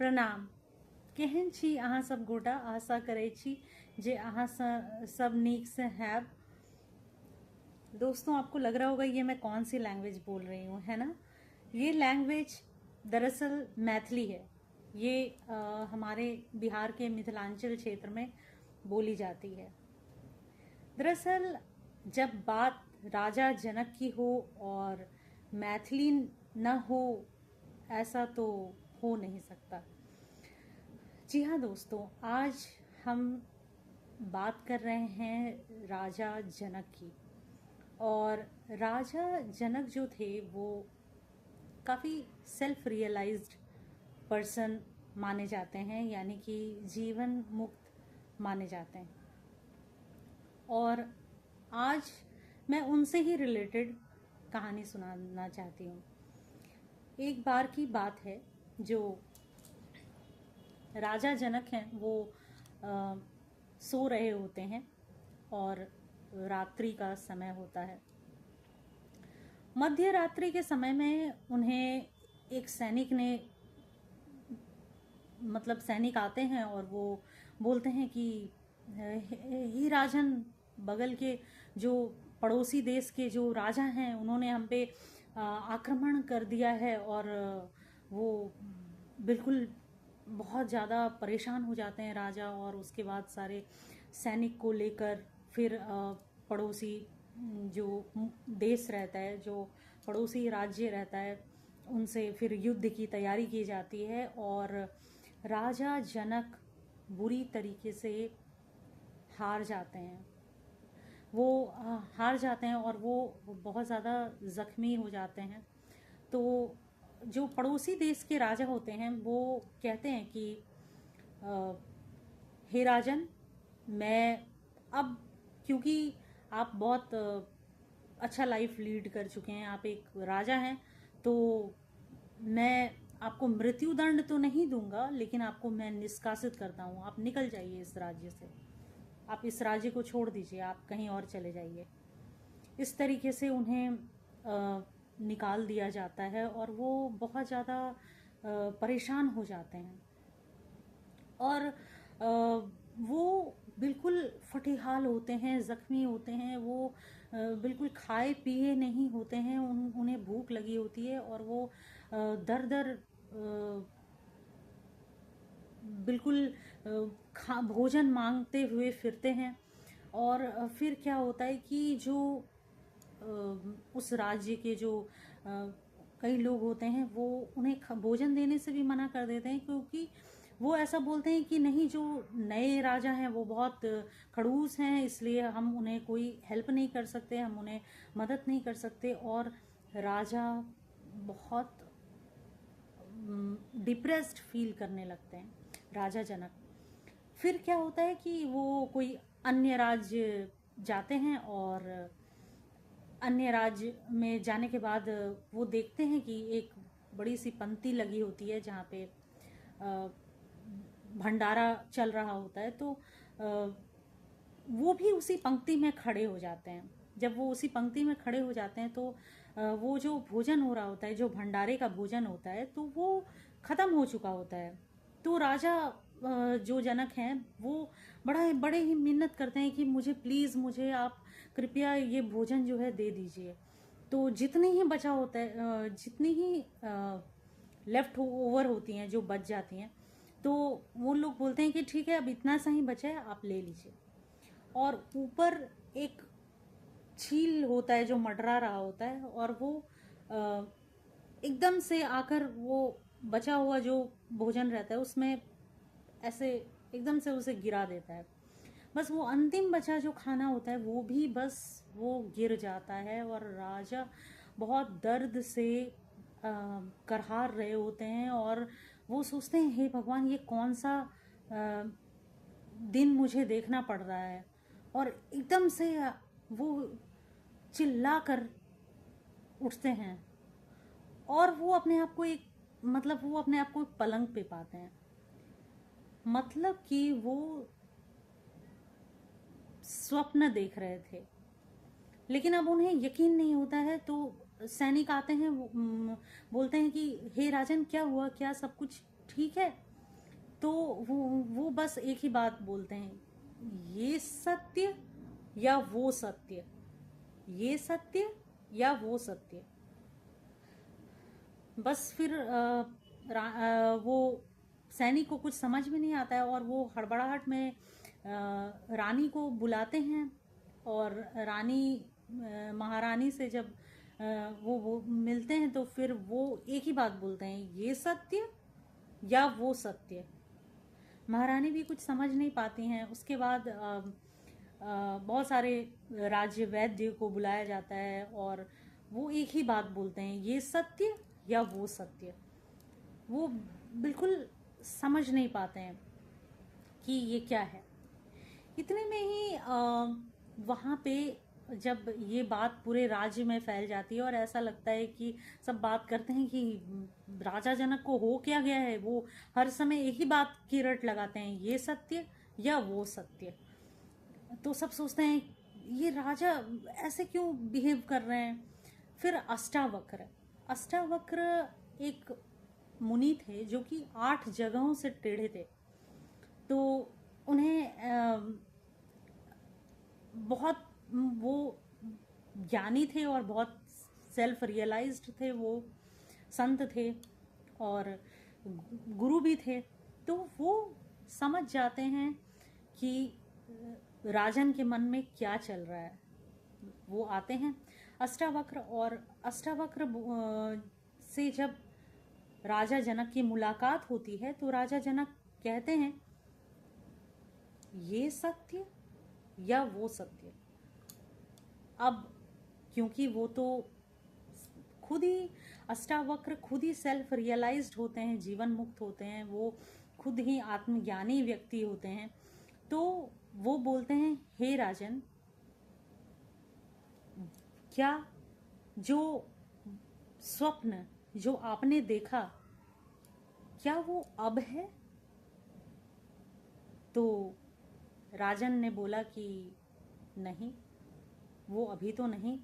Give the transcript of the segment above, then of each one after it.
प्रणाम। केहन छी अहाँ सब गोटा? आशा करै छी जे अहाँ सब नीक से हैब। दोस्तों, आपको लग रहा होगा ये मैं कौन सी लैंग्वेज बोल रही हूँ, है ना? ये लैंग्वेज दरअसल मैथिली है। ये हमारे बिहार के मिथिलांचल क्षेत्र में बोली जाती है। दरअसल जब बात राजा जनक की हो और मैथिली न हो, ऐसा तो हो नहीं सकता। जी हाँ दोस्तों, आज हम बात कर रहे हैं राजा जनक की। और राजा जनक जो थे वो काफ़ी सेल्फ रियलाइज्ड पर्सन माने जाते हैं, यानी कि जीवन मुक्त माने जाते हैं। और आज मैं उनसे ही रिलेटेड कहानी सुनाना चाहती हूँ। एक बार की बात है, जो राजा जनक हैं वो सो रहे होते हैं और रात्रि का समय होता है। मध्य रात्रि के समय में उन्हें एक सैनिक ने सैनिक आते हैं और वो बोलते हैं कि हे राजन, बगल के जो पड़ोसी देश के जो राजा हैं उन्होंने हम पे आक्रमण कर दिया है। और वो बिल्कुल बहुत ज़्यादा परेशान हो जाते हैं राजा। और उसके बाद सारे सैनिक को लेकर फिर पड़ोसी जो देश रहता है, जो पड़ोसी राज्य रहता है, उनसे फिर युद्ध की तैयारी की जाती है। और राजा जनक बुरी तरीके से हार जाते हैं। वो हार जाते हैं और वो बहुत ज़्यादा ज़ख्मी हो जाते हैं। तो जो पड़ोसी देश के राजा होते हैं वो कहते हैं कि हे राजन, मैं अब, क्योंकि आप बहुत अच्छा लाइफ लीड कर चुके हैं, आप एक राजा हैं, तो मैं आपको मृत्यु दंड तो नहीं दूंगा, लेकिन आपको मैं निष्कासित करता हूँ। आप निकल जाइए इस राज्य से, आप इस राज्य को छोड़ दीजिए, आप कहीं और चले जाइए। इस तरीके से उन्हें निकाल दिया जाता है और वो बहुत ज़्यादा परेशान हो जाते हैं। और वो बिल्कुल फटेहाल होते हैं, ज़ख्मी होते हैं। वो बिल्कुल खाए पिए नहीं होते हैं, उन्हें भूख लगी होती है और वो दर दर बिल्कुल भोजन मांगते हुए फिरते हैं। और फिर क्या होता है कि जो उस राज्य के जो कई लोग होते हैं वो उन्हें भोजन देने से भी मना कर देते हैं, क्योंकि वो ऐसा बोलते हैं कि नहीं, जो नए राजा हैं वो बहुत खड़ूस हैं, इसलिए हम उन्हें कोई हेल्प नहीं कर सकते, हम उन्हें मदद नहीं कर सकते। और राजा बहुत डिप्रेस्ड फील करने लगते हैं, राजा जनक। फिर क्या होता है कि वो कोई अन्य राज्य जाते हैं और अन्य राज्य में जाने के बाद वो देखते हैं कि एक बड़ी सी पंक्ति लगी होती है जहाँ पे भंडारा चल रहा होता है। तो वो भी उसी पंक्ति में खड़े हो जाते हैं। जब वो उसी पंक्ति में खड़े हो जाते हैं तो वो जो भोजन हो रहा होता है, जो भंडारे का भोजन होता है, तो वो ख़त्म हो चुका होता है। तो राजा जो जनक हैं वो बड़े ही मिन्नत करते हैं कि मुझे प्लीज़, मुझे आप कृपया ये भोजन जो है दे दीजिए। तो जितनी ही बचा होता है, जितनी ही लेफ्ट ओवर होती हैं, जो बच जाती हैं, तो वो लोग बोलते हैं कि ठीक है, अब इतना सा ही बचा है, आप ले लीजिए। और ऊपर एक छील होता है जो मडरा रहा होता है, और वो एकदम से आकर वो बचा हुआ जो भोजन रहता है उसमें ऐसे एकदम से उसे गिरा देता है। बस वो अंतिम बचा जो खाना होता है वो भी बस वो गिर जाता है। और राजा बहुत दर्द से करहार रहे होते हैं और वो सोचते हैं, हे भगवान, ये कौन सा दिन मुझे देखना पड़ रहा है। और एकदम से वो चिल्ला कर उठते हैं और वो अपने आप को वो अपने आप को पलंग पे पाते हैं। मतलब कि वो स्वप्न देख रहे थे, लेकिन अब उन्हें यकीन नहीं होता है। तो सैनिक आते हैं, बोलते हैं कि हे राजन, क्या हुआ, क्या सब कुछ ठीक है? तो वो बस एक ही बात बोलते हैं, ये सत्य या वो सत्य, ये सत्य या वो सत्य। बस फिर वो सैनिक को कुछ समझ में नहीं आता है और वो हड़बड़ाहट में रानी को बुलाते हैं। और रानी महारानी से जब वो मिलते हैं तो फिर वो एक ही बात बोलते हैं, ये सत्य या वो सत्य। महारानी भी कुछ समझ नहीं पाती हैं। उसके बाद बहुत सारे राज्य वैद्य को बुलाया जाता है और वो एक ही बात बोलते हैं, ये सत्य या वो सत्य। वो बिल्कुल समझ नहीं पाते हैं कि ये क्या है। इतने में ही वहाँ पे जब ये बात पूरे राज्य में फैल जाती है और ऐसा लगता है कि सब बात करते हैं कि राजा जनक को हो क्या गया है। वो हर समय एक ही बात की रट लगाते हैं, ये सत्य या वो सत्य। तो सब सोचते हैं ये राजा ऐसे क्यों बिहेव कर रहे हैं। फिर अष्टावक्र एक मुनि थे जो कि 8 जगहों से टेढ़े थे। तो उन्हें बहुत वो ज्ञानी थे और बहुत सेल्फ रियलाइज्ड थे, वो संत थे और गुरु भी थे। तो वो समझ जाते हैं कि राजन के मन में क्या चल रहा है। वो आते हैं अष्टावक्र, और अष्टावक्र से जब राजा जनक की मुलाकात होती है तो राजा जनक कहते हैं, ये सत्य या वो सत्य। अब क्योंकि वो तो खुद ही अष्टावक्र खुद ही सेल्फ रियलाइज्ड होते हैं, जीवन मुक्त होते हैं, वो खुद ही आत्मज्ञानी व्यक्ति होते हैं। तो वो बोलते हैं, हे राजन, क्या जो स्वप्न जो आपने देखा क्या वो अब है। तो राजन ने बोला कि नहीं, वो अभी तो नहीं।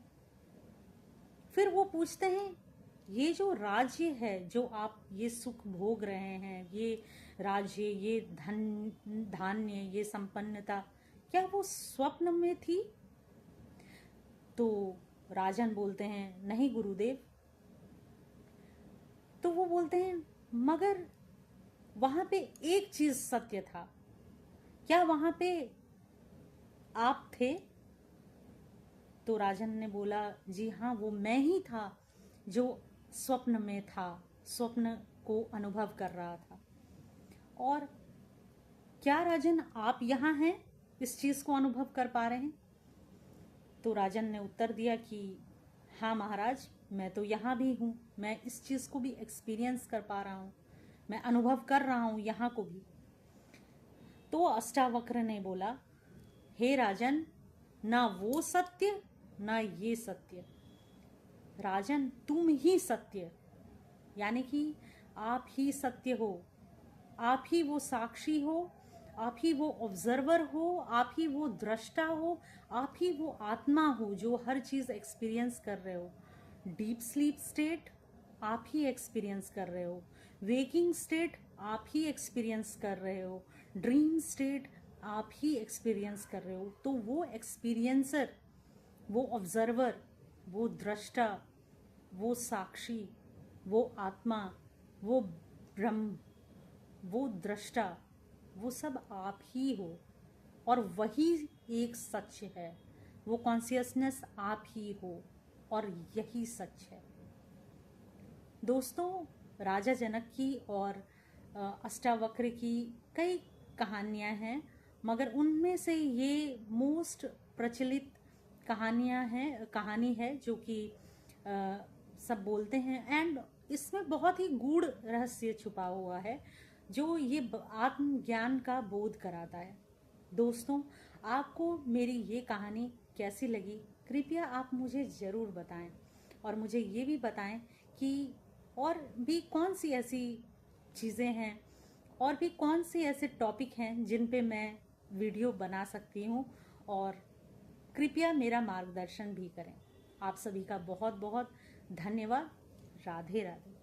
फिर वो पूछते हैं, ये जो राज्य है जो आप ये सुख भोग रहे हैं, ये राज्य, ये धन धान्य, ये संपन्नता, क्या वो स्वप्न में थी। तो राजन बोलते हैं, नहीं गुरुदेव। तो वो बोलते हैं, मगर वहां पे एक चीज सत्य था, क्या वहां पे आप थे। तो राजन ने बोला, जी हाँ, वो मैं ही था जो स्वप्न में था, स्वप्न को अनुभव कर रहा था। और क्या राजन आप यहाँ हैं, इस चीज को अनुभव कर पा रहे हैं। तो राजन ने उत्तर दिया कि हाँ महाराज, मैं तो यहाँ भी हूँ, मैं इस चीज को भी एक्सपीरियंस कर पा रहा हूँ, मैं अनुभव कर रहा हूँ यहाँ को भी। तो अष्टावक्र ने बोला, हे राजन, ना वो सत्य ना ये सत्य। राजन, तुम ही सत्य, यानी कि आप ही सत्य हो, आप ही वो साक्षी हो, आप ही वो ऑब्जर्वर हो, आप ही वो दृष्टा हो, आप ही वो आत्मा हो जो हर चीज एक्सपीरियंस कर रहे हो। डीप स्लीप स्टेट आप ही एक्सपीरियंस कर रहे हो, वेकिंग स्टेट आप ही एक्सपीरियंस कर रहे हो, ड्रीम स्टेट आप ही एक्सपीरियंस कर रहे हो। तो वो एक्सपीरियंसर, वो ऑब्जर्वर, वो दृष्टा, वो साक्षी, वो आत्मा, वो ब्रह्म, वो दृष्टा, वो सब आप ही हो। और वही एक सच है, वो कॉन्शियसनेस आप ही हो, और यही सच है। दोस्तों, राजा जनक की और अष्टावक्र की कई कहानियां हैं, मगर उनमें से ये मोस्ट प्रचलित कहानी है जो कि सब बोलते हैं। एंड इसमें बहुत ही गूढ़ रहस्य छुपा हुआ है जो ये आत्मज्ञान का बोध कराता है। दोस्तों, आपको मेरी ये कहानी कैसी लगी, कृपया आप मुझे ज़रूर बताएं, और मुझे ये भी बताएं कि और भी कौन सी ऐसी चीज़ें हैं और भी कौन से ऐसे टॉपिक हैं जिन पे मैं वीडियो बना सकती हूँ, और कृपया मेरा मार्गदर्शन भी करें। आप सभी का बहुत बहुत धन्यवाद। राधे राधे।